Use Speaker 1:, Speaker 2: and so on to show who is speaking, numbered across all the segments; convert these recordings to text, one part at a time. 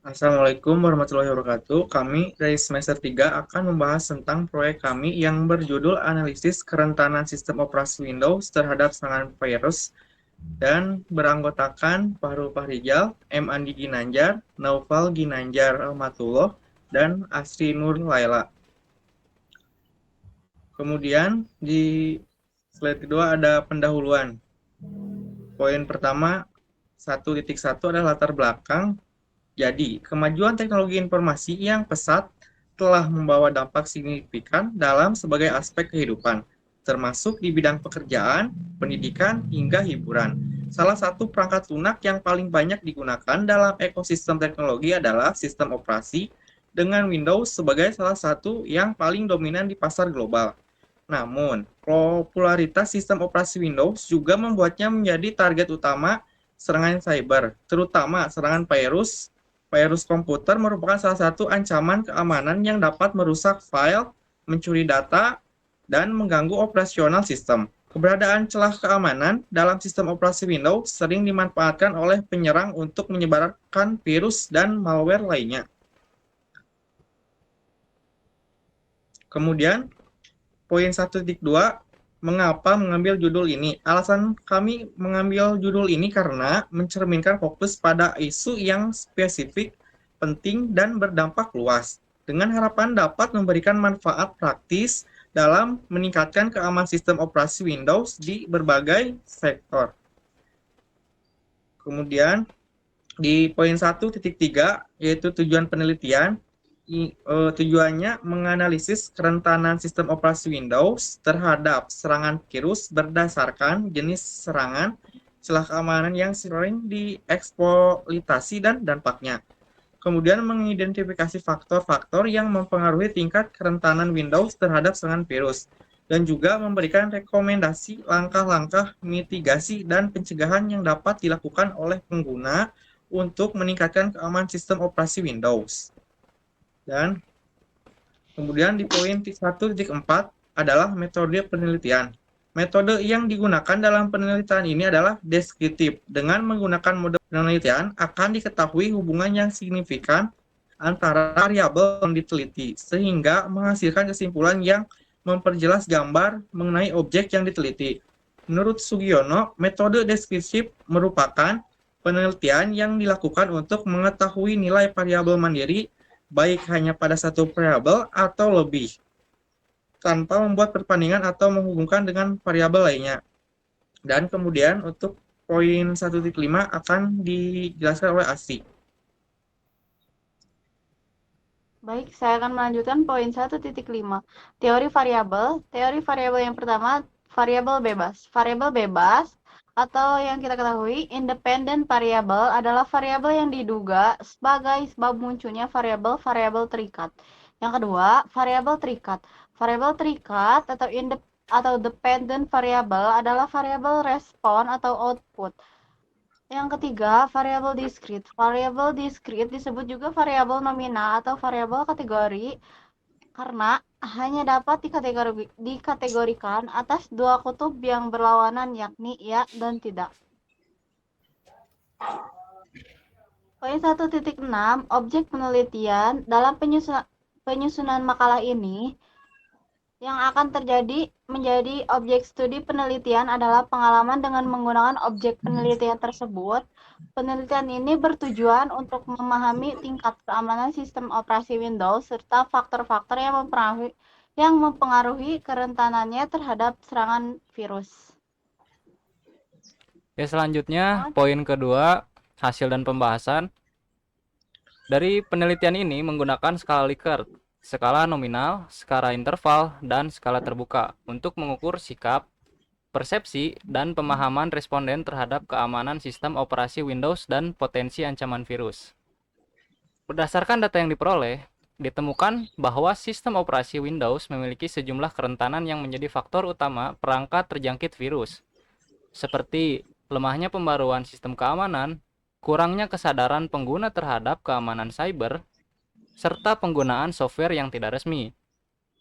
Speaker 1: Assalamualaikum warahmatullahi wabarakatuh. Kami dari semester 3 akan membahas tentang proyek kami yang berjudul Analisis Kerentanan Sistem Operasi Windows terhadap serangan virus dan beranggotakan Fahrul Fahrijal, M. Andi Ginanjar, Naufal Ginanjar Rahmatullah, dan Asri Nur Laila. Kemudian di slide kedua ada pendahuluan. Poin pertama 1.1 adalah latar belakang. Jadi, kemajuan teknologi informasi yang pesat telah membawa dampak signifikan dalam sebagai aspek kehidupan, termasuk di bidang pekerjaan, pendidikan, hingga hiburan. Salah satu perangkat lunak yang paling banyak digunakan dalam ekosistem teknologi adalah sistem operasi dengan Windows sebagai salah satu yang paling dominan di pasar global. Namun, popularitas sistem operasi Windows juga membuatnya menjadi target utama serangan cyber, terutama serangan virus. Virus komputer merupakan salah satu ancaman keamanan yang dapat merusak file, mencuri data, dan mengganggu operasional sistem. Keberadaan celah keamanan dalam sistem operasi Windows sering dimanfaatkan oleh penyerang untuk menyebarkan virus dan malware lainnya. Kemudian, poin 1.2, mengapa mengambil judul ini? Alasan kami mengambil judul ini karena mencerminkan fokus pada isu yang spesifik, penting, dan berdampak luas, dengan harapan dapat memberikan manfaat praktis dalam meningkatkan keamanan sistem operasi Windows di berbagai sektor. Kemudian, di poin 1.3, yaitu tujuan penelitian, tujuannya menganalisis kerentanan sistem operasi Windows terhadap serangan virus berdasarkan jenis serangan, celah keamanan yang sering dieksploitasi dan dampaknya. Kemudian mengidentifikasi faktor-faktor yang mempengaruhi tingkat kerentanan Windows terhadap serangan virus, dan juga memberikan rekomendasi langkah-langkah mitigasi dan pencegahan yang dapat dilakukan oleh pengguna untuk meningkatkan keamanan sistem operasi Windows. Dan kemudian di poin 1.4 adalah metode penelitian. Metode yang digunakan dalam penelitian ini adalah deskriptif. Dengan menggunakan mode penelitian akan diketahui hubungan yang signifikan antara variabel yang diteliti, sehingga menghasilkan kesimpulan yang memperjelas gambar mengenai objek yang diteliti. Menurut Sugiono, metode deskriptif merupakan penelitian yang dilakukan untuk mengetahui nilai variabel mandiri baik hanya pada satu variabel atau lebih, tanpa membuat perbandingan atau menghubungkan dengan variabel lainnya. Dan kemudian untuk poin 1.5 akan dijelaskan oleh Asri.
Speaker 2: Baik, saya akan melanjutkan poin 1.5. Teori variabel. Teori variabel yang pertama, variabel bebas. Variabel bebas atau yang kita ketahui independent variable adalah variabel yang diduga sebagai sebab munculnya variabel-variabel terikat. Yang kedua, variabel terikat. Variabel terikat atau dependent variable adalah variabel respon atau output. Yang ketiga, variabel diskrit. Variabel diskrit disebut juga variabel nominal atau variabel kategori karena hanya dapat dikategorikan atas dua kutub yang berlawanan, yakni ya dan tidak. Poin 1.6, objek penelitian. Dalam penyusunan makalah ini, yang akan terjadi menjadi objek studi penelitian adalah pengalaman dengan menggunakan objek penelitian tersebut. Penelitian ini bertujuan untuk memahami tingkat keamanan sistem operasi Windows serta faktor-faktor yang mempengaruhi kerentanannya terhadap serangan virus.
Speaker 3: Ya, selanjutnya poin kedua, hasil dan pembahasan. Dari penelitian ini menggunakan skala Likert, skala nominal, skala interval, dan skala terbuka untuk mengukur sikap, persepsi, dan pemahaman responden terhadap keamanan sistem operasi Windows dan potensi ancaman virus. Berdasarkan data yang diperoleh, ditemukan bahwa sistem operasi Windows memiliki sejumlah kerentanan yang menjadi faktor utama perangkat terjangkit virus, seperti lemahnya pembaruan sistem keamanan, kurangnya kesadaran pengguna terhadap keamanan cyber, serta penggunaan software yang tidak resmi.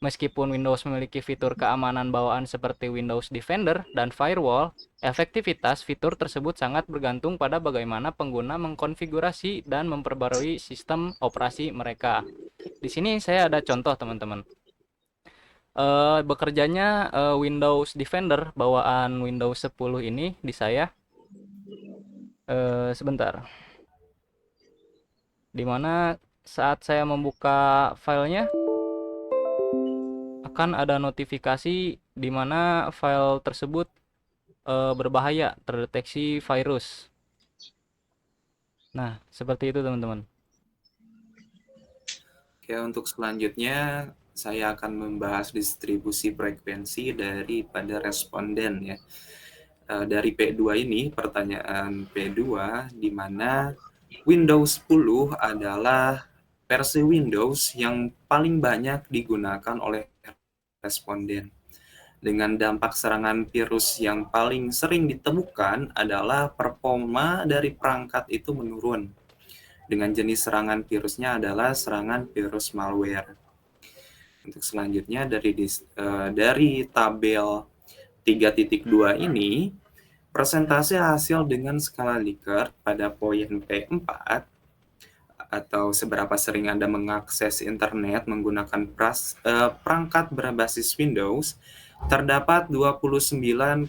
Speaker 3: Meskipun Windows memiliki fitur keamanan bawaan seperti Windows Defender dan Firewall, efektivitas fitur tersebut sangat bergantung pada bagaimana pengguna mengkonfigurasi dan memperbarui sistem operasi mereka. Di sini saya ada contoh, teman-teman. Bekerjanya Windows Defender bawaan Windows 10 ini di saya. Sebentar. Dimana saat saya membuka filenya, akan ada notifikasi di mana file tersebut berbahaya, terdeteksi virus. Nah, seperti itu, teman-teman.
Speaker 4: Oke, untuk selanjutnya saya akan membahas distribusi frekuensi daripada responden ya. Dari P2 ini, pertanyaan P2, di mana Windows 10 adalah versi Windows yang paling banyak digunakan oleh responden. Dengan dampak serangan virus yang paling sering ditemukan adalah performa dari perangkat itu menurun. Dengan jenis serangan virusnya adalah serangan virus malware. Untuk selanjutnya dari tabel 3.2 ini, persentase hasil dengan skala Likert pada poin P4 atau seberapa sering Anda mengakses internet menggunakan perangkat berbasis Windows, terdapat 29,4%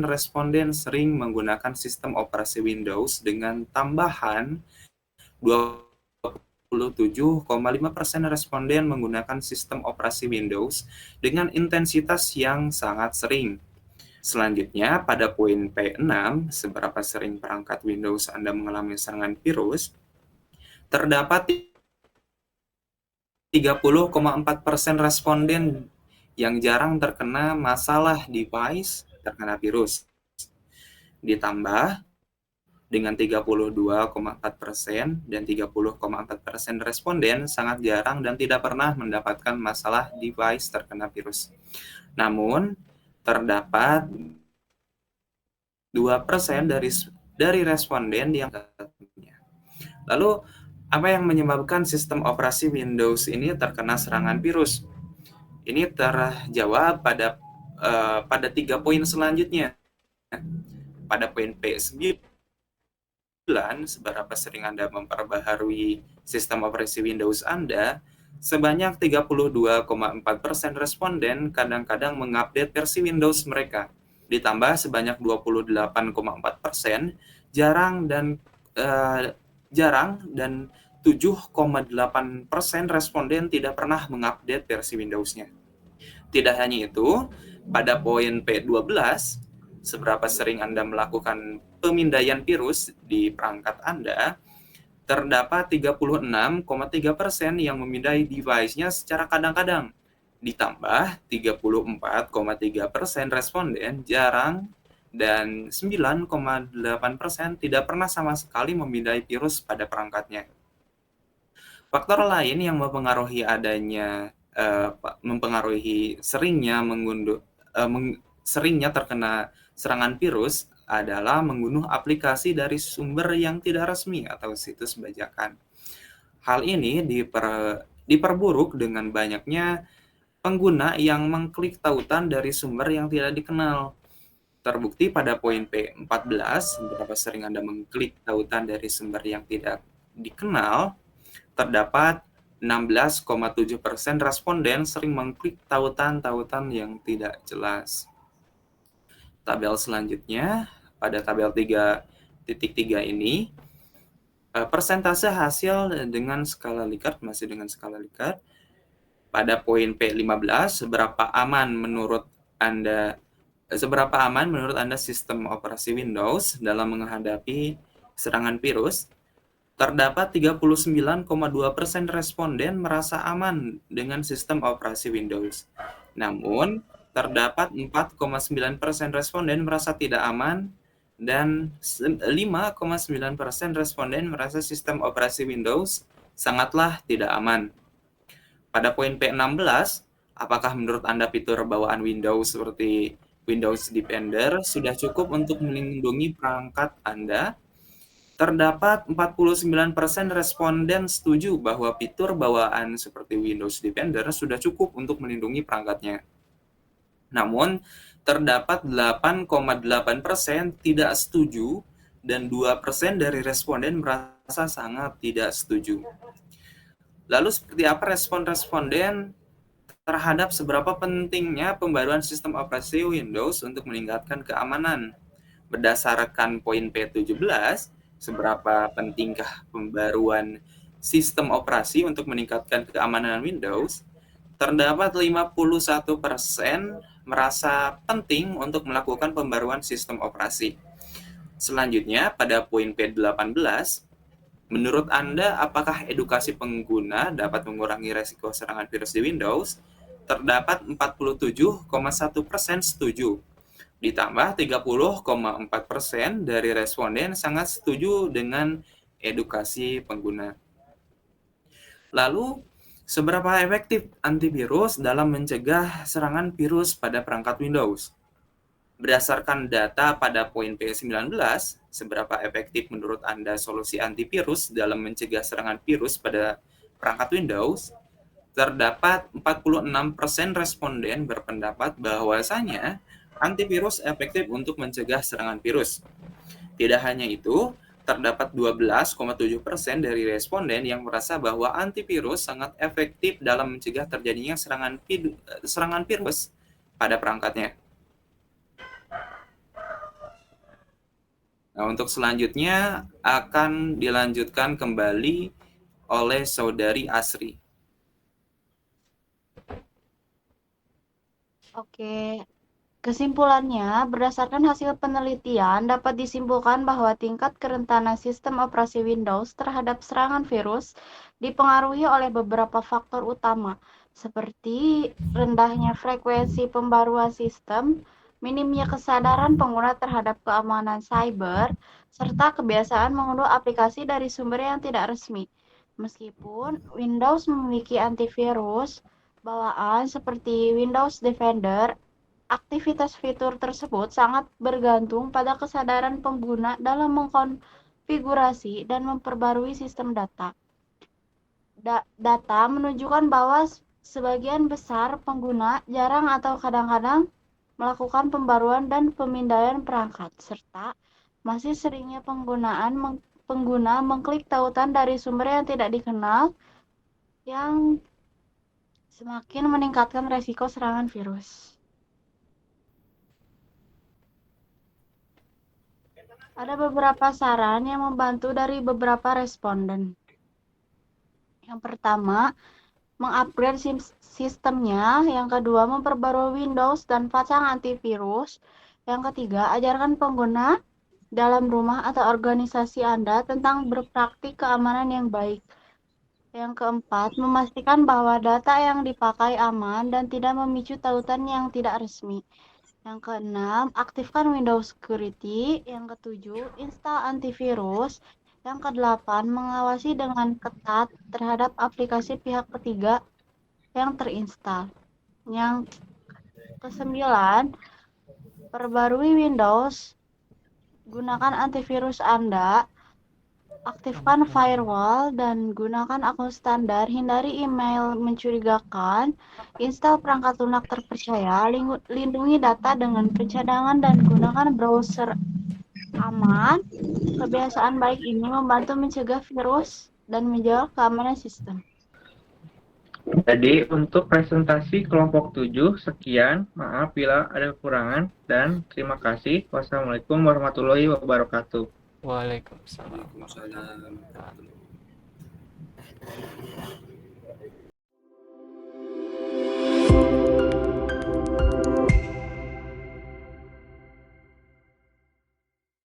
Speaker 4: responden sering menggunakan sistem operasi Windows dengan tambahan 27,5% responden menggunakan sistem operasi Windows dengan intensitas yang sangat sering. Selanjutnya, pada poin P6, seberapa sering perangkat Windows Anda mengalami serangan virus, terdapat 30,4% responden yang jarang terkena masalah device terkena virus. Ditambah dengan 32,4% dan 30,4% responden sangat jarang dan tidak pernah mendapatkan masalah device terkena virus. Namun, terdapat 2% dari responden yang terkena. Lalu, apa yang menyebabkan sistem operasi Windows ini terkena serangan virus? Ini terjawab pada 3 poin selanjutnya. Pada poin P9, seberapa sering Anda memperbaharui sistem operasi Windows Anda, sebanyak 32,4% responden kadang-kadang mengupdate versi Windows mereka. Ditambah sebanyak 28,4% jarang dan 7,8% responden tidak pernah mengupdate versi Windows-nya. Tidak hanya itu, pada poin P12, seberapa sering Anda melakukan pemindaian virus di perangkat Anda, terdapat 36,3% yang memindai device-nya secara kadang-kadang. Ditambah 34,3% responden jarang dan 9,8% tidak pernah sama sekali memindai virus pada perangkatnya. Faktor lain yang mempengaruhi seringnya terkena serangan virus adalah mengunduh aplikasi dari sumber yang tidak resmi atau situs bajakan. Hal ini diperburuk dengan banyaknya pengguna yang mengklik tautan dari sumber yang tidak dikenal. Terbukti pada poin P14, berapa sering Anda mengklik tautan dari sumber yang tidak dikenal, terdapat 16,7% responden sering mengklik tautan-tautan yang tidak jelas. Tabel selanjutnya, pada tabel 3.3 ini, persentase hasil dengan skala Likert, masih dengan skala Likert. Pada poin P15, seberapa aman menurut Anda sistem operasi Windows dalam menghadapi serangan virus? Terdapat 39,2% responden merasa aman dengan sistem operasi Windows. Namun, terdapat 4,9% responden merasa tidak aman dan 5,9% responden merasa sistem operasi Windows sangatlah tidak aman. Pada poin P16, apakah menurut Anda fitur bawaan Windows seperti Windows Defender sudah cukup untuk melindungi perangkat Anda? Terdapat 49% responden setuju bahwa fitur bawaan seperti Windows Defender sudah cukup untuk melindungi perangkatnya. Namun, terdapat 8,8% tidak setuju dan 2% dari responden merasa sangat tidak setuju. Lalu seperti apa respon responden terhadap seberapa pentingnya pembaruan sistem operasi Windows untuk meningkatkan keamanan? Berdasarkan poin P17, seberapa pentingkah pembaruan sistem operasi untuk meningkatkan keamanan Windows? Terdapat 51% merasa penting untuk melakukan pembaruan sistem operasi. Selanjutnya, pada poin P18, menurut Anda, apakah edukasi pengguna dapat mengurangi resiko serangan virus di Windows? Terdapat 47,1% setuju. Ditambah 30,4% dari responden sangat setuju dengan edukasi pengguna. Lalu, seberapa efektif antivirus dalam mencegah serangan virus pada perangkat Windows? Berdasarkan data pada poin P19, seberapa efektif menurut Anda solusi antivirus dalam mencegah serangan virus pada perangkat Windows? Terdapat 46% responden berpendapat bahwasanya antivirus efektif untuk mencegah serangan virus. Tidak hanya itu, terdapat 12,7% dari responden yang merasa bahwa antivirus sangat efektif dalam mencegah terjadinya serangan virus pada perangkatnya. Nah, untuk selanjutnya akan dilanjutkan kembali oleh Saudari Asri.
Speaker 2: Oke, kesimpulannya, berdasarkan hasil penelitian, dapat disimpulkan bahwa tingkat kerentanan sistem operasi Windows terhadap serangan virus dipengaruhi oleh beberapa faktor utama, seperti rendahnya frekuensi pembaruan sistem, minimnya kesadaran pengguna terhadap keamanan cyber, serta kebiasaan mengunduh aplikasi dari sumber yang tidak resmi. Meskipun Windows memiliki antivirus bawaan seperti Windows Defender, aktivitas fitur tersebut sangat bergantung pada kesadaran pengguna dalam mengkonfigurasi dan memperbarui sistem data. Data menunjukkan bahwa sebagian besar pengguna jarang atau kadang-kadang melakukan pembaruan dan pemindaian perangkat, serta masih seringnya pengguna mengklik tautan dari sumber yang tidak dikenal yang semakin meningkatkan resiko serangan virus. Ada beberapa saran yang membantu dari beberapa responden. Yang pertama, mengupgrade sistemnya. Yang kedua, memperbarui Windows dan pasang antivirus. Yang ketiga, ajarkan pengguna dalam rumah atau organisasi Anda tentang berpraktik keamanan yang baik. Yang keempat, memastikan bahwa data yang dipakai aman dan tidak memicu tautan yang tidak resmi. Yang keenam, aktifkan Windows Security. Yang ketujuh, install antivirus. Yang kedelapan, mengawasi dengan ketat terhadap aplikasi pihak ketiga yang terinstal. Yang kesembilan, perbarui Windows. Gunakan antivirus Anda. Aktifkan firewall dan gunakan akun standar, hindari email mencurigakan, install perangkat lunak terpercaya, lindungi data dengan pencadangan dan gunakan browser aman. Kebiasaan baik ini membantu mencegah virus dan menjaga keamanan sistem.
Speaker 1: Jadi untuk presentasi kelompok 7 sekian, maaf bila ada kekurangan dan terima kasih. Wassalamualaikum warahmatullahi wabarakatuh.
Speaker 3: Waalaikumsalam.
Speaker 4: Waalaikumsalam.